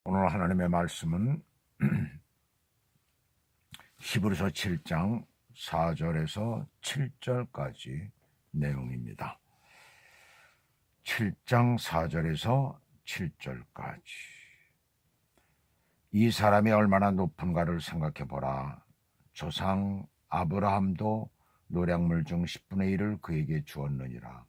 오늘 하나님의 말씀은 히브리서 7장 4절에서 7절까지 내용입니다. 7장 4절에서 7절까지. 이 사람이 얼마나 높은가를 생각해 보라. 조상 아브라함도 노략물 중 10분의 1을 그에게 주었느니라.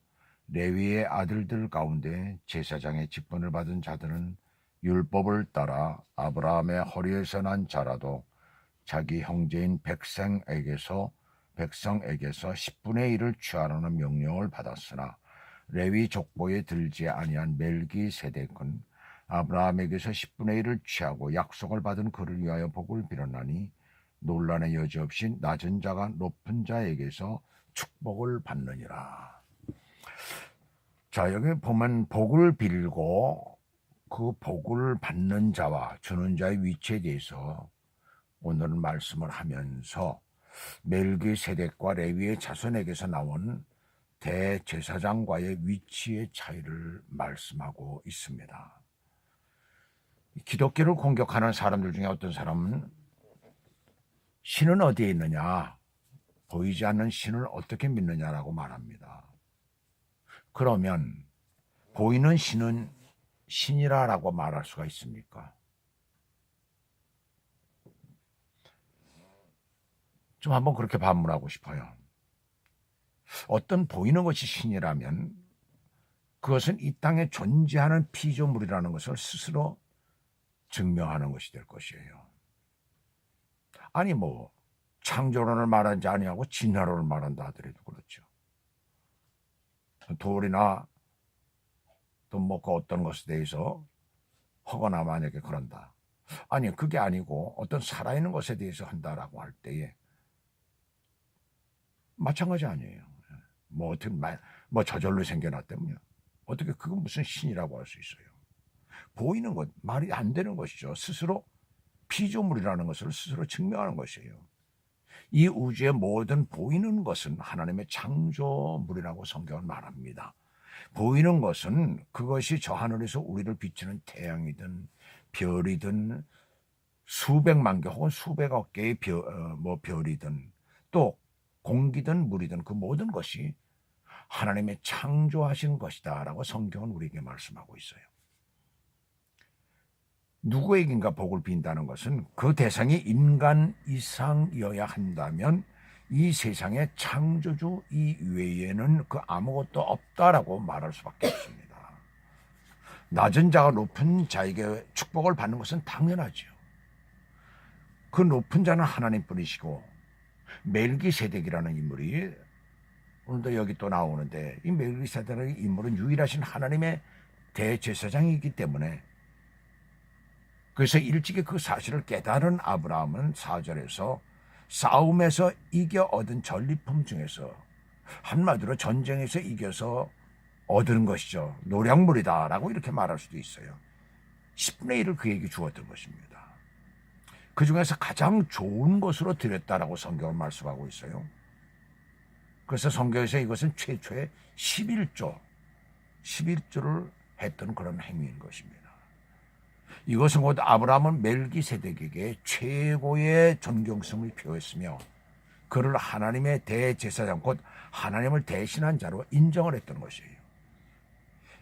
레위의 아들들 가운데 제사장의 직분을 받은 자들은 율법을 따라 아브라함의 허리에서 난 자라도 자기 형제인 백성에게서 10분의 1을 취하라는 명령을 받았으나 레위 족보에 들지 아니한 멜기세덱은 아브라함에게서 10분의 1을 취하고 약속을 받은 그를 위하여 복을 빌었나니 논란의 여지 없이 낮은 자가 높은 자에게서 축복을 받느니라. 자, 여기 보면 복을 빌고 그 복을 받는 자와 주는 자의 위치에 대해서 오늘은 말씀을 하면서 멜기세덱과 레위의 자손에게서 나온 대제사장과의 위치의 차이를 말씀하고 있습니다. 기독교를 공격하는 사람들 중에 어떤 사람은 신은 어디에 있느냐, 보이지 않는 신을 어떻게 믿느냐라고 말합니다. 그러면 보이는 신은 신이라고 말할 수가 있습니까? 좀 한번 그렇게 반문하고 싶어요. 어떤 보이는 것이 신이라면 그것은 이 땅에 존재하는 피조물이라는 것을 스스로 증명하는 것이 될 것이에요. 아니 창조론을 말하지 아니하고 진화론을 말한다 하더라도 그렇죠. 돌이나 또 그 어떤 것에 대해서 허거나 만약에 그런다. 아니 그게 아니고 어떤 살아있는 것에 대해서 한다라고 할 때에 마찬가지 아니에요. 어떻게 저절로 생겨났다면요. 어떻게 그건 무슨 신이라고 할 수 있어요. 보이는 것, 말이 안 되는 것이죠. 스스로 피조물이라는 것을 스스로 증명하는 것이에요. 이 우주의 모든 보이는 것은 하나님의 창조물이라고 성경은 말합니다. 보이는 것은 그것이 저 하늘에서 우리를 비추는 태양이든 별이든 수백만 개 혹은 수백억 개의 별이든 또 공기든 물이든 그 모든 것이 하나님의 창조하신 것이다 라고 성경은 우리에게 말씀하고 있어요. 누구에게인가 복을 빈다는 것은 그 대상이 인간 이상이어야 한다면 이 세상의 창조주 이외에는 그 아무것도 없다라고 말할 수밖에 없습니다. 낮은 자가 높은 자에게 축복을 받는 것은 당연하죠. 그 높은 자는 하나님뿐이시고 멜기세덱이라는 인물이 오늘도 여기 또 나오는데 이 멜기세덱의 인물은 유일하신 하나님의 대제사장이기 때문에 그래서 일찍이 그 사실을 깨달은 아브라함은 4절에서 싸움에서 이겨 얻은 전리품 중에서 한마디로 전쟁에서 이겨서 얻은 것이죠. 노략물이다라고 이렇게 말할 수도 있어요. 10분의 1을 그에게 주었던 것입니다. 그 중에서 가장 좋은 것으로 드렸다라고 성경은 말씀하고 있어요. 그래서 성경에서 이것은 최초의 11조를 했던 그런 행위인 것입니다. 이것은 곧 아브라함은 멜기세덱에게 최고의 존경성을 표했으며 그를 하나님의 대제사장 곧 하나님을 대신한 자로 인정을 했던 것이에요.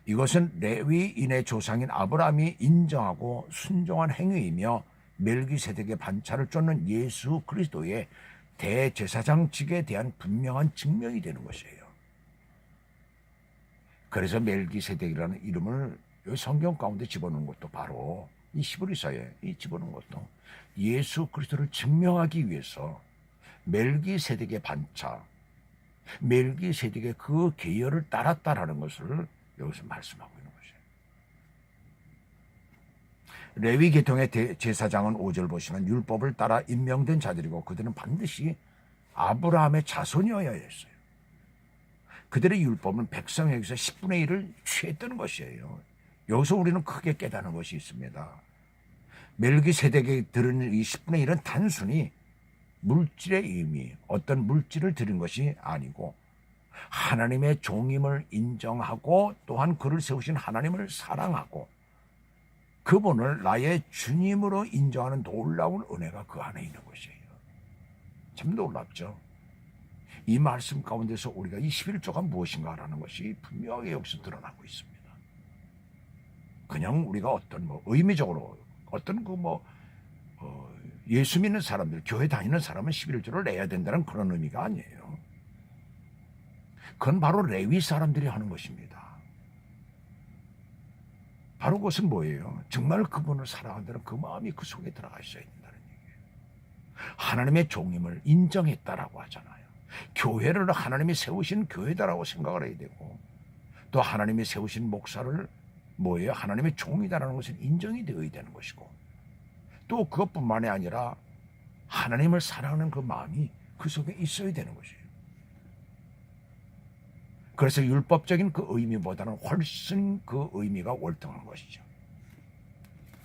이것은 레위인의 조상인 아브라함이 인정하고 순종한 행위이며 멜기세덱의 반차를 쫓는 예수 그리스도의 대제사장직에 대한 분명한 증명이 되는 것이에요. 그래서 멜기세덱이라는 이름을 성경 가운데 집어넣은 것도 바로 이 히브리서에 집어넣은 것도 예수 그리스도를 증명하기 위해서 멜기세덱의 반차, 멜기세덱의 그 계열을 따랐다라는 것을 여기서 말씀하고 있는 것이에요. 레위 계통의 제사장은 5절 보시면 율법을 따라 임명된 자들이고 그들은 반드시 아브라함의 자손이어야 했어요. 그들의 율법은 백성에게서 10분의 1을 취했던 것이에요. 여기서 우리는 크게 깨닫는 것이 있습니다. 멜기세덱에 들은 이 10분의 1은 단순히 물질의 의미, 어떤 물질을 드린 것이 아니고 하나님의 종임을 인정하고 또한 그를 세우신 하나님을 사랑하고 그분을 나의 주님으로 인정하는 놀라운 은혜가 그 안에 있는 것이에요. 참 놀랍죠. 이 말씀 가운데서 우리가 이 11조가 무엇인가라는 것이 분명하게 여기서 드러나고 있습니다. 그냥 우리가 어떤 의미적으로 어떤 예수 믿는 사람들, 교회 다니는 사람은 11조를 내야 된다는 그런 의미가 아니에요. 그건 바로 레위 사람들이 하는 것입니다. 바로 그것은 뭐예요? 정말 그분을 사랑한다는 그 마음이 그 속에 들어가 있어야 된다는 얘기예요. 하나님의 종임을 인정했다라고 하잖아요. 교회를 하나님이 세우신 교회다라고 생각을 해야 되고, 또 하나님이 세우신 목사를 뭐예요? 하나님의 종이다라는 것은 인정이 되어야 되는 것이고, 또 그것뿐만이 아니라 하나님을 사랑하는 그 마음이 그 속에 있어야 되는 것이에요. 그래서 율법적인 그 의미보다는 훨씬 그 의미가 월등한 것이죠.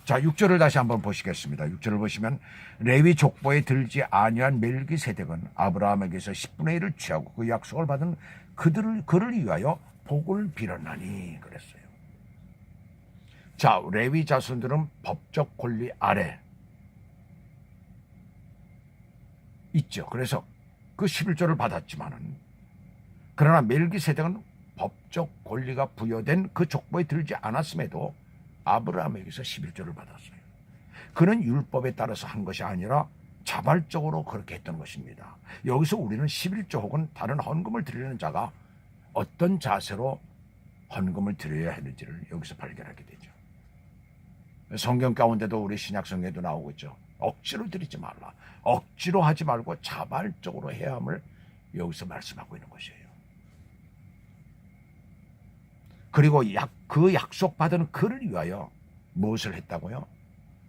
자, 6절을 다시 한번 보시겠습니다. 6절을 보시면 레위 족보에 들지 아니한 멜기세덱은 아브라함에게서 10분의 1을 취하고 그 약속을 받은 그를 위하여 복을 빌었나니 그랬어요. 자, 레위 자손들은 법적 권리 아래 있죠. 그래서 그 11조를 받았지만은, 그러나 멜기세덱은 법적 권리가 부여된 그 족보에 들지 않았음에도 아브라함에게서 11조를 받았어요. 그는 율법에 따라서 한 것이 아니라 자발적으로 그렇게 했던 것입니다. 여기서 우리는 11조 혹은 다른 헌금을 드리는 자가 어떤 자세로 헌금을 드려야 하는지를 여기서 발견하게 되죠. 성경 가운데도 우리 신약 성경에도 나오고 있죠. 억지로 드리지 말라. 억지로 하지 말고 자발적으로 해야 함을 여기서 말씀하고 있는 것이에요. 그리고 그 약속받은 그를 위하여 무엇을 했다고요?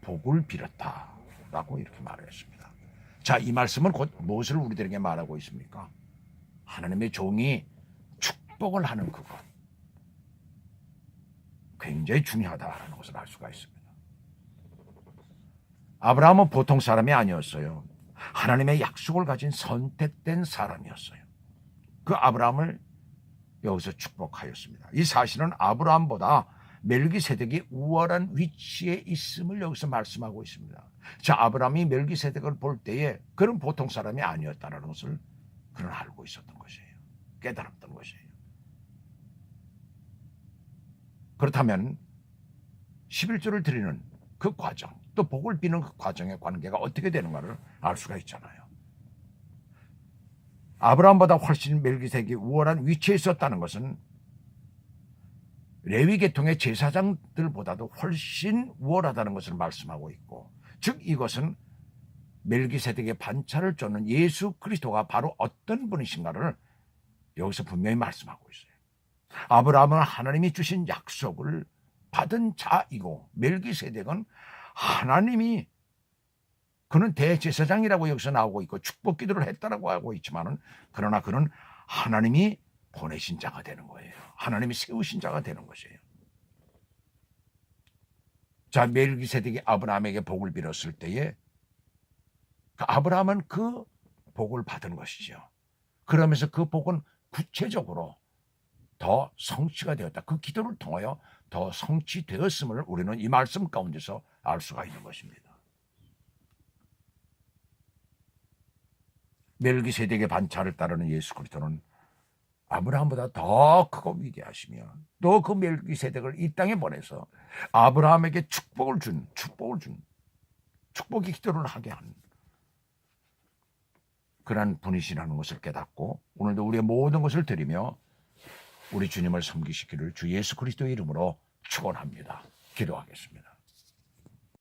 복을 빌었다라고 이렇게 말을 했습니다. 자, 이 말씀은 곧 무엇을 우리들에게 말하고 있습니까? 하나님의 종이 축복을 하는 그것, 굉장히 중요하다라는 것을 알 수가 있습니다. 아브라함은 보통 사람이 아니었어요. 하나님의 약속을 가진 선택된 사람이었어요. 그 아브라함을 여기서 축복하였습니다. 이 사실은 아브라함보다 멜기세덱이 우월한 위치에 있음을 여기서 말씀하고 있습니다. 자, 아브라함이 멜기세덱을 볼 때에 그는 보통 사람이 아니었다는 것을 그는 알고 있었던 것이에요. 깨달았던 것이에요. 그렇다면 11조를 드리는 그 과정, 또 복을 비는 그 과정의 관계가 어떻게 되는가를 알 수가 있잖아요. 아브라함보다 훨씬 멜기세덱이 우월한 위치에 있었다는 것은 레위 계통의 제사장들보다도 훨씬 우월하다는 것을 말씀하고 있고, 즉 이것은 멜기세덱의 반차를 쫓는 예수 그리스도가 바로 어떤 분이신가를 여기서 분명히 말씀하고 있어요. 아브라함은 하나님이 주신 약속을 받은 자이고, 멜기세덱은 하나님이, 그는 대제사장이라고 여기서 나오고 있고 축복 기도를 했다라고 하고 있지만은, 그러나 그는 하나님이 보내신 자가 되는 거예요. 하나님이 세우신 자가 되는 것이에요. 자, 멜기세덱이 아브라함에게 복을 빌었을 때에 아브라함은 그 복을 받은 것이죠. 그러면서 그 복은 구체적으로 더 성취가 되었다. 그 기도를 통하여 더 성취되었음을 우리는 이 말씀 가운데서 알 수가 있는 것입니다. 멜기세덱의 반차를 따르는 예수 그리스도는 아브라함보다 더 크고 위대하시며, 또 그 멜기세덱을 이 땅에 보내서 아브라함에게 축복을 준 축복의 기도를 하게 한 그러한 분이시라는 것을 깨닫고, 오늘도 우리의 모든 것을 드리며 우리 주님을 섬기시기를 주 예수 그리스도의 이름으로 축원합니다. 기도하겠습니다.